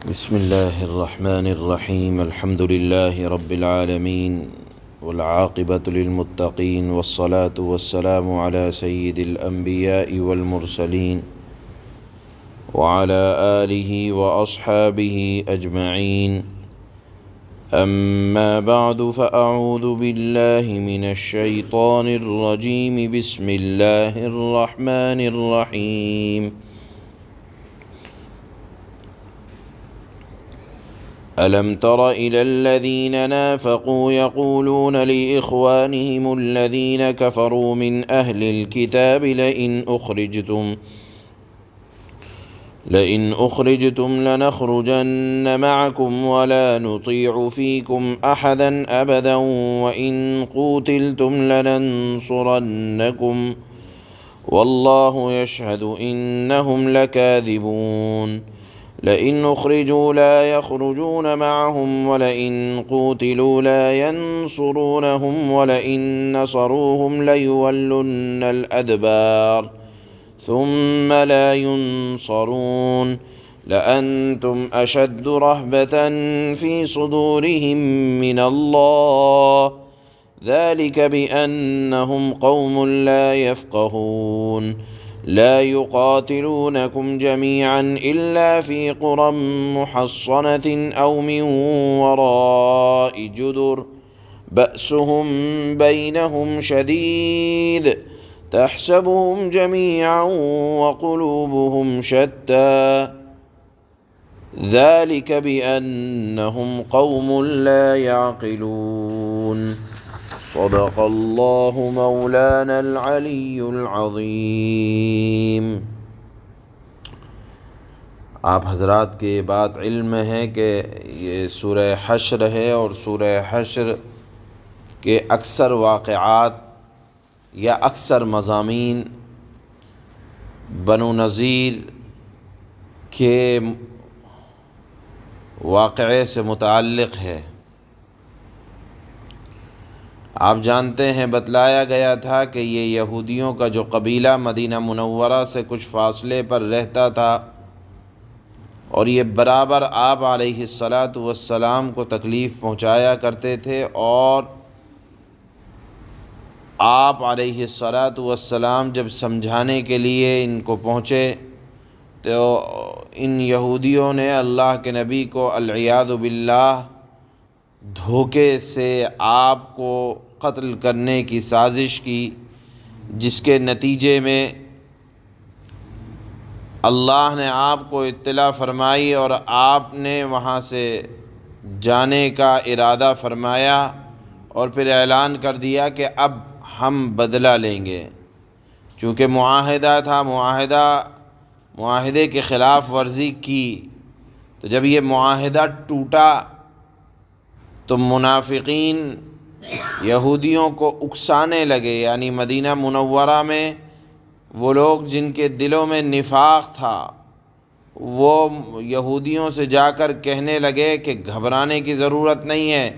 بسم الله الرحمن الرحيم. الحمد لله رب العالمين، والعاقبة للمتقين، والصلاة والسلام على سيد الأنبياء والمرسلين وعلى آله وأصحابه أجمعين. أما بعد، فأعوذ بالله من الشيطان الرجيم. بسم الله الرحمن الرحيم. ألم تر إلى الذين نافقوا يقولون لإخوانهم الذين كفروا من أهل الكتاب لئن أخرجتم لنخرجن معكم ولا نطيع فيكم أحدا أبدا وإن قوتلتم لننصرنكم والله يشهد إنهم لكاذبون. لئن أخرجوا لا يخرجون معهم ولئن قوتلوا لا ينصرونهم ولئن نصروهم ليولن الأدبار ثم لا ينصرون. لأنتم أشد رهبة في صدورهم من الله، ذلك بأنهم قوم لا يفقهون. لا يقاتلونكم جميعا إلا في قرى محصنة أو من وراء جدر بأسهم بينهم شديد تحسبهم جميعا وقلوبهم شتى، ذلك بأنهم قوم لا يعقلون. صدق اللہ مولانا العلی العظیم۔ آپ حضرات کے بات علم ہے کہ یہ سورہ حشر ہے، اور سورہ حشر کے اکثر واقعات یا اکثر مضامین بنو نذیر کے واقعے سے متعلق ہے۔ آپ جانتے ہیں بتلایا گیا تھا کہ یہ یہودیوں کا جو قبیلہ مدینہ منورہ سے کچھ فاصلے پر رہتا تھا، اور یہ برابر آپ علیہ السلام کو تکلیف پہنچایا کرتے تھے، اور آپ علیہ السلام جب سمجھانے کے لیے ان کو پہنچے تو ان یہودیوں نے اللہ کے نبی کو العیاذ باللہ دھوکے سے آپ کو قتل کرنے کی سازش کی، جس کے نتیجے میں اللہ نے آپ کو اطلاع فرمائی اور آپ نے وہاں سے جانے کا ارادہ فرمایا، اور پھر اعلان کر دیا کہ اب ہم بدلہ لیں گے، چونکہ معاہدہ تھا، معاہدے کی خلاف ورزی کی۔ تو جب یہ معاہدہ ٹوٹا تو منافقین یہودیوں کو اکسانے لگے، یعنی مدینہ منورہ میں وہ لوگ جن کے دلوں میں نفاق تھا، وہ یہودیوں سے جا کر کہنے لگے کہ گھبرانے کی ضرورت نہیں ہے،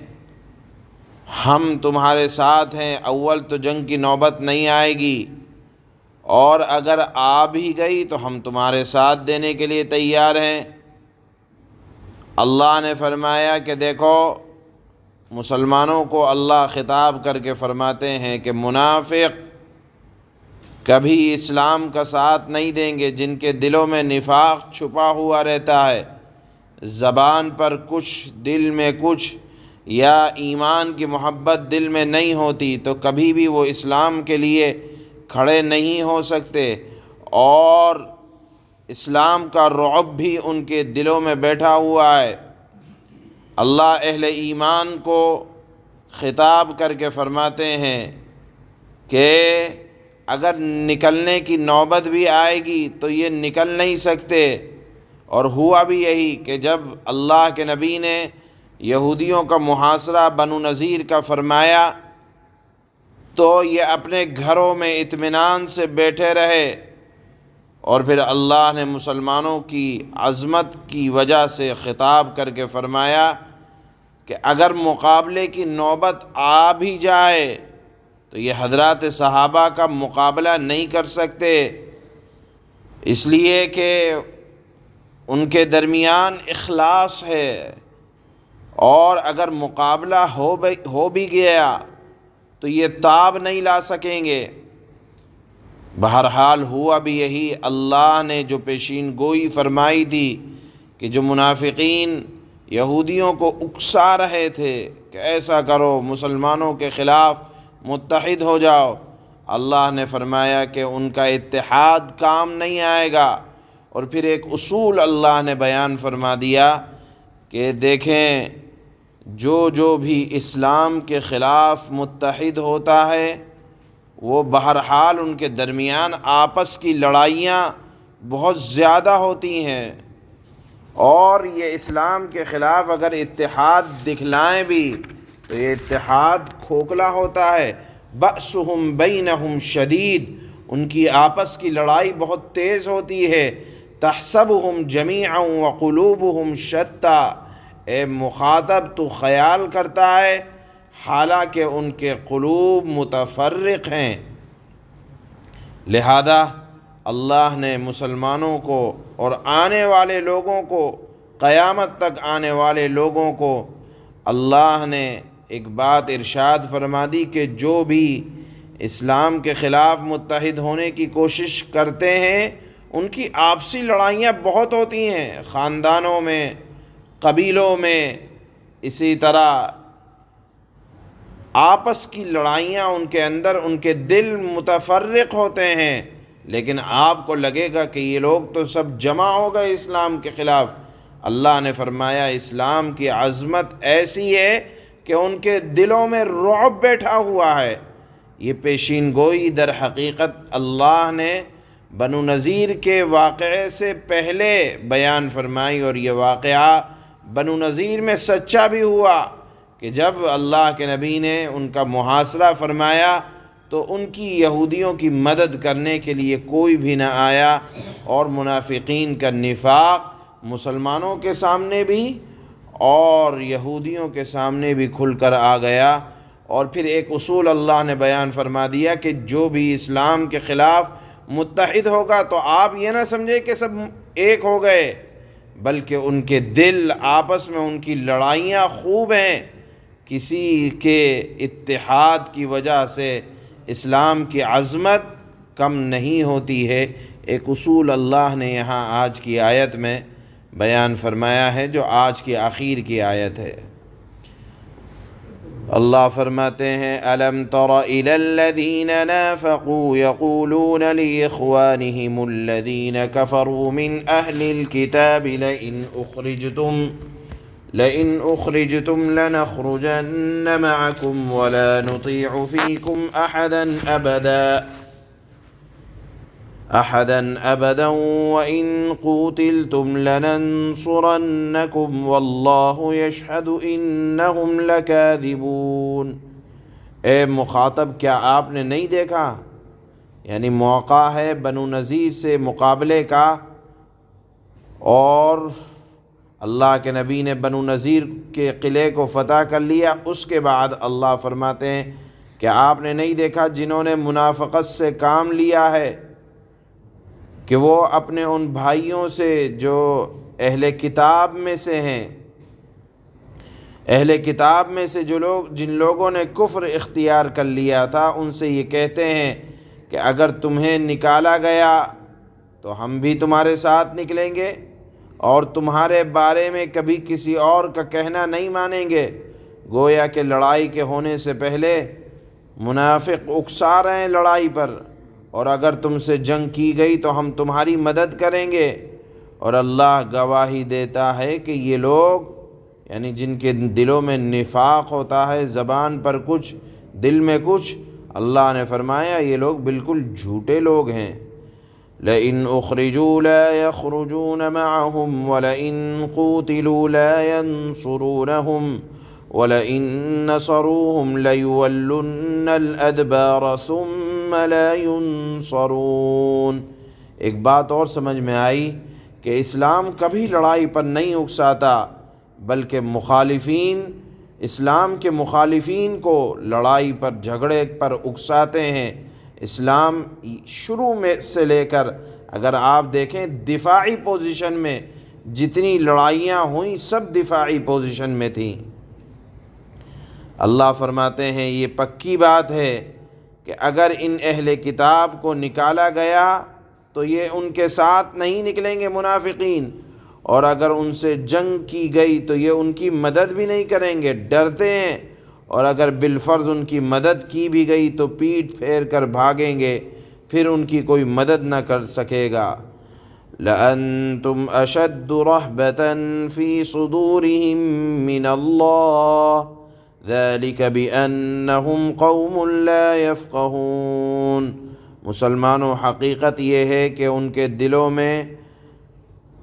ہم تمہارے ساتھ ہیں، اول تو جنگ کی نوبت نہیں آئے گی، اور اگر آ بھی گئی تو ہم تمہارے ساتھ دینے کے لیے تیار ہیں۔ اللہ نے فرمایا کہ دیکھو، مسلمانوں کو اللہ خطاب کر کے فرماتے ہیں کہ منافق کبھی اسلام کا ساتھ نہیں دیں گے، جن کے دلوں میں نفاق چھپا ہوا رہتا ہے، زبان پر کچھ دل میں کچھ، یا ایمان کی محبت دل میں نہیں ہوتی، تو کبھی بھی وہ اسلام کے لیے کھڑے نہیں ہو سکتے، اور اسلام کا رعب بھی ان کے دلوں میں بیٹھا ہوا ہے۔ اللہ اہل ایمان کو خطاب کر کے فرماتے ہیں کہ اگر نکلنے کی نوبت بھی آئے گی تو یہ نکل نہیں سکتے۔ اور ہوا بھی یہی کہ جب اللہ کے نبی نے یہودیوں کا محاصرہ بنو نذیر کا فرمایا تو یہ اپنے گھروں میں اطمینان سے بیٹھے رہے، اور پھر اللہ نے مسلمانوں کی عظمت کی وجہ سے خطاب کر کے فرمایا کہ اگر مقابلے کی نوبت آ بھی جائے تو یہ حضرات صحابہ کا مقابلہ نہیں کر سکتے، اس لیے کہ ان کے درمیان اخلاص ہے، اور اگر مقابلہ ہو بھی گیا تو یہ تاب نہیں لا سکیں گے۔ بہرحال ہوا بھی یہی، اللہ نے جو پیشین گوئی فرمائی تھی کہ جو منافقین یہودیوں کو اکسا رہے تھے کہ ایسا کرو، مسلمانوں کے خلاف متحد ہو جاؤ، اللہ نے فرمایا کہ ان کا اتحاد کام نہیں آئے گا۔ اور پھر ایک اصول اللہ نے بیان فرما دیا کہ دیکھیں، جو بھی اسلام کے خلاف متحد ہوتا ہے وہ بہرحال ان کے درمیان آپس کی لڑائیاں بہت زیادہ ہوتی ہیں، اور یہ اسلام کے خلاف اگر اتحاد دکھلائیں بھی تو یہ اتحاد کھوکھلا ہوتا ہے۔ بأسہم بینہم شدید، ان کی آپس کی لڑائی بہت تیز ہوتی ہے۔ تحسبہم جمیعا وقلوبہم شتیٰ، اے مخاطب تو خیال کرتا ہے حالانکہ ان کے قلوب متفرق ہیں۔ لہذا اللہ نے مسلمانوں کو اور آنے والے لوگوں کو، قیامت تک آنے والے لوگوں کو، اللہ نے ایک بات ارشاد فرما دی کہ جو بھی اسلام کے خلاف متحد ہونے کی کوشش کرتے ہیں ان کی آپسی لڑائیاں بہت ہوتی ہیں، خاندانوں میں، قبیلوں میں، اسی طرح آپس کی لڑائیاں ان کے اندر، ان کے دل متفرق ہوتے ہیں، لیکن آپ کو لگے گا کہ یہ لوگ تو سب جمع ہو گئے اسلام کے خلاف۔ اللہ نے فرمایا اسلام کی عظمت ایسی ہے کہ ان کے دلوں میں رعب بیٹھا ہوا ہے۔ یہ پیشین گوئی در حقیقت اللہ نے بنو نذیر کے واقعے سے پہلے بیان فرمائی، اور یہ واقعہ بنو نذیر میں سچا بھی ہوا کہ جب اللہ کے نبی نے ان کا محاصرہ فرمایا تو ان کی یہودیوں کی مدد کرنے کے لیے کوئی بھی نہ آیا، اور منافقین کا نفاق مسلمانوں کے سامنے بھی اور یہودیوں کے سامنے بھی کھل کر آ گیا۔ اور پھر ایک اصول اللہ نے بیان فرما دیا کہ جو بھی اسلام کے خلاف متحد ہوگا تو آپ یہ نہ سمجھے کہ سب ایک ہو گئے، بلکہ ان کے دل آپس میں ان کی لڑائیاں خوب ہیں۔ کسی کے اتحاد کی وجہ سے اسلام کی عظمت کم نہیں ہوتی ہے۔ ایک اصول اللہ نے یہاں آج کی آیت میں بیان فرمایا ہے جو آج کی آخر کی آیت ہے۔ اللہ فرماتے ہیں أَلَمْ تَرَ إِلَى الَّذِينَ نَافَقُوا يَقُولُونَ لِإِخْوَانِهِمُ الَّذِينَ كَفَرُوا مِنْ أَهْلِ الْكِتَابِ لَئِنْ أُخْرِجْتُمْ لَنَخْرُجَنَّ مَعَكُمْ وَلَا نُطِيعُ فِيكُمْ أَحَدًا أَبَدًا وَإِنْ قُوتِلْتُمْ لَنَنْصُرَنَّكُمْ وَاللَّهُ يَشْهَدُ إِنَّهُمْ لَكَاذِبُونَ۔ اے مخاطب، کیا آپ نے نہیں دیکھا، یعنی موقع ہے بنو نذیر سے مقابلے کا، اور اللہ کے نبی نے بنو نذیر کے قلعے کو فتح کر لیا۔ اس کے بعد اللہ فرماتے ہیں کہ آپ نے نہیں دیکھا جنہوں نے منافقت سے کام لیا ہے کہ وہ اپنے ان بھائیوں سے جو اہل کتاب میں سے ہیں، اہل کتاب میں سے جن لوگوں نے کفر اختیار کر لیا تھا، ان سے یہ کہتے ہیں کہ اگر تمہیں نکالا گیا تو ہم بھی تمہارے ساتھ نکلیں گے، اور تمہارے بارے میں کبھی کسی اور کا کہنا نہیں مانیں گے۔ گویا کہ لڑائی کے ہونے سے پہلے منافق اکسا رہے ہیں لڑائی پر، اور اگر تم سے جنگ کی گئی تو ہم تمہاری مدد کریں گے۔ اور اللہ گواہی دیتا ہے کہ یہ لوگ، یعنی جن کے دلوں میں نفاق ہوتا ہے، زبان پر کچھ دل میں کچھ، اللہ نے فرمایا یہ لوگ بالکل جھوٹے لوگ ہیں۔ لَئِنْ أُخْرِجُوا لَا يَخْرُجُونَ مَعَهُمْ وَلَئِنْ قُوتِلُوا لَا يَنْصُرُونَهُمْ وَلَئِنْ نَصَرُوهُمْ لَيُوَلُّنَّ الْأَدْبَارَ ثُمَّ لَا يُنْصَرُونَ۔ ایک بات اور سمجھ میں آئی کہ اسلام کبھی لڑائی پر نہیں اکساتا، بلکہ مخالفین، اسلام کے مخالفین کو لڑائی پر، جھگڑے پر اکساتے ہیں۔ اسلام شروع میں سے لے کر اگر آپ دیکھیں دفاعی پوزیشن میں جتنی لڑائیاں ہوئیں سب دفاعی پوزیشن میں تھیں۔ اللہ فرماتے ہیں یہ پکی بات ہے کہ اگر ان اہل کتاب کو نکالا گیا تو یہ ان کے ساتھ نہیں نکلیں گے منافقین، اور اگر ان سے جنگ کی گئی تو یہ ان کی مدد بھی نہیں کریں گے، ڈرتے ہیں، اور اگر بالفرض ان کی مدد کی بھی گئی تو پیٹھ پھیر کر بھاگیں گے، پھر ان کی کوئی مدد نہ کر سکے گا۔ لَأَنْتُمْ أَشَدُّ رَهْبَةً فِي صُدُورِهِم مِّنَ اللَّهِ ذَلِكَ بِأَنَّهُمْ قَوْمٌ لَا يَفْقَهُونَ۔ مسلمانوں، حقیقت یہ ہے کہ ان کے دلوں میں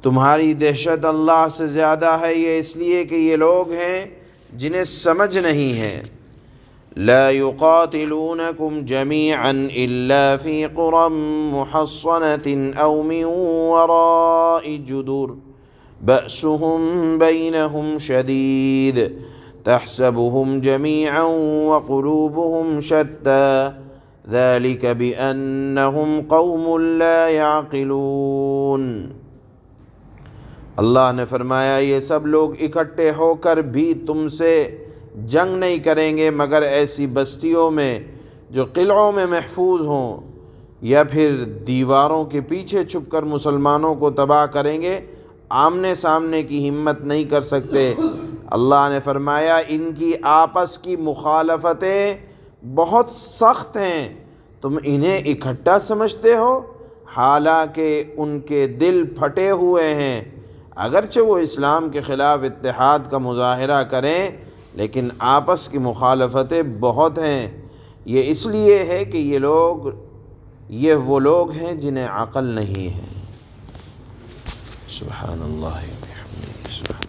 تمہاری دہشت اللہ سے زیادہ ہے، یہ اس لیے کہ یہ لوگ ہیں جنہیں سمجھ نہیں ہے۔ لا يقاتلونكم جميعا إلا في قرى محصنة أو من وراء جدور بأسهم بينهم شديد تحسبهم جميعا وقلوبهم شتى ذلك بأنهم قوم لا يعقلون۔ اللہ نے فرمایا یہ سب لوگ اکٹھے ہو کر بھی تم سے جنگ نہیں کریں گے مگر ایسی بستیوں میں جو قلعوں میں محفوظ ہوں، یا پھر دیواروں کے پیچھے چھپ کر مسلمانوں کو تباہ کریں گے، آمنے سامنے کی ہمت نہیں کر سکتے۔ اللہ نے فرمایا ان کی آپس کی مخالفتیں بہت سخت ہیں، تم انہیں اکٹھا سمجھتے ہو حالانکہ ان کے دل پھٹے ہوئے ہیں۔ اگرچہ وہ اسلام کے خلاف اتحاد کا مظاہرہ کریں لیکن آپس کی مخالفتیں بہت ہیں۔ یہ اس لیے ہے کہ یہ وہ لوگ ہیں جنہیں عقل نہیں ہے۔ سبحان اللہ و بحمدہ۔